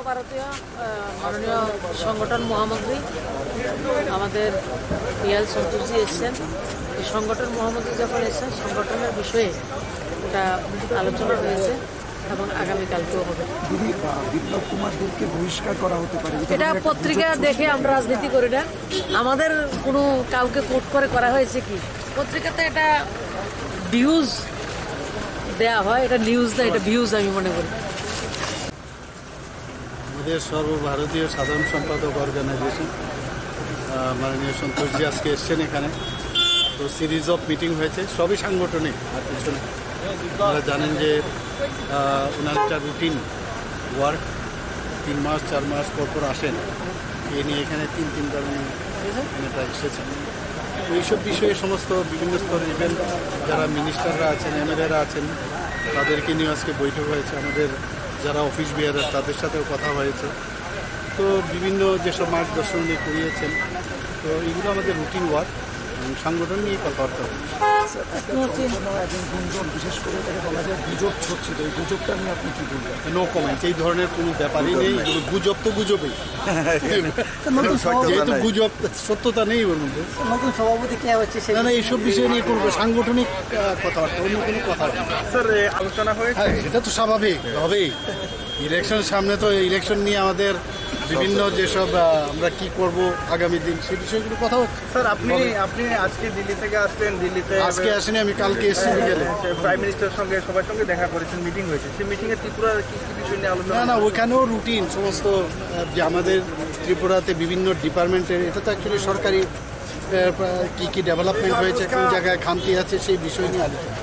ভারতীয় মাননীয় সংগঠন মহামন্ত্রী আমাদের পিএল সন্তোষজি এসছেন। এই সংগঠন মহামন্ত্রী যখন এসছেন সংগঠনের বিষয়ে এটা আলোচনা হয়েছে এবং আগামীকালকেও হবে। বিপ্লব কুমারদেরকে বহিষ্কার করা হতে পারে, এটা পত্রিকা দেখে আমরা রাজনীতি করি না। আমাদের কোনো কাউকে কোট করে করা হয়েছে কি? পত্রিকাতে এটা ভিউজ দেয়া হয়, এটা নিউজ না, এটা ভিউজ আমি মনে করি। আমাদের সর্বভারতীয় সাধারণ সম্পাদক অর্গানাইজেশন মাননীয় সন্তোষজি আজকে এসছেন এখানে। তো সিরিজ অফ মিটিং হয়েছে, সবই সাংগঠনিক আর কিছু না। আপনারা জানেন যে ওনার একটা রুটিন ওয়ার্ক 3 মাস 4 মাস পর আসেন, এ নিয়ে এখানে তিনবার এখানে প্রায় এসেছেন। এইসব বিষয়ে সমস্ত বিভিন্ন স্তরের ইভেন যারা মিনিস্টাররা আছেন, এমএলএরা আছেন, তাদেরকে নিয়ে আজকে বৈঠক হয়েছে। আমাদের যারা অফিস বিহারের তাদের সাথেও কথা হয়েছে। তো বিভিন্ন যেসব মার্গদর্শন নিয়ে করিয়েছেন, তো এগুলো আমাদের রুটিন ওয়ার্ক এবং সংগঠন নিয়ে কথাবার্তা হচ্ছে। বিশেষ করে তাকে বলা যায় গুজব ছড়ছিল, এই গুজবটা নিয়ে আপনি কি বলবেন? নো কমেন্টস, এই ধরনের কোনো ব্যাপারই নেই। গুজব তো গুজবই, যেহেতু গুজব সত্যতা নেই ওর মধ্যে। নতুন সভাপতি কে হচ্ছে না না, এইসব বিষয় নিয়ে কোনো সাংগঠনিক কথাবার্তা, অন্য কোনো কথা স্যার আলোচনা হয়েছে। হ্যাঁ, সেটা তো স্বাভাবিক হবেই। ইলেকশন সামনে, তো ইলেকশন নিয়ে আমাদের বিভিন্ন যেসব আমরা কি করব আগামী দিন সেই বিষয়গুলো কথা হচ্ছে। স্যার আপনি আজকে দিল্লি থেকে আসলেন, দিল্লিতে আজকে আসেনি, আমি কালকে এসেছি বিকেলে। প্রাইম মিনিস্টারের সঙ্গে সবার সঙ্গে দেখা করেছেন, মিটিং হয়েছে। সেই মিটিংয়ে ত্রিপুরার কি কি বিষয় নিয়ে আলোচনা? না, ওইখানেও রুটিন সমস্ত যে আমাদের ত্রিপুরাতে বিভিন্ন ডিপার্টমেন্টের, এটা তো অ্যাকচুয়ালি সরকারি কি কি ডেভেলপমেন্ট হয়েছে, কোন জায়গায় খামতি আছে সেই বিষয় নিয়ে আলোচনা।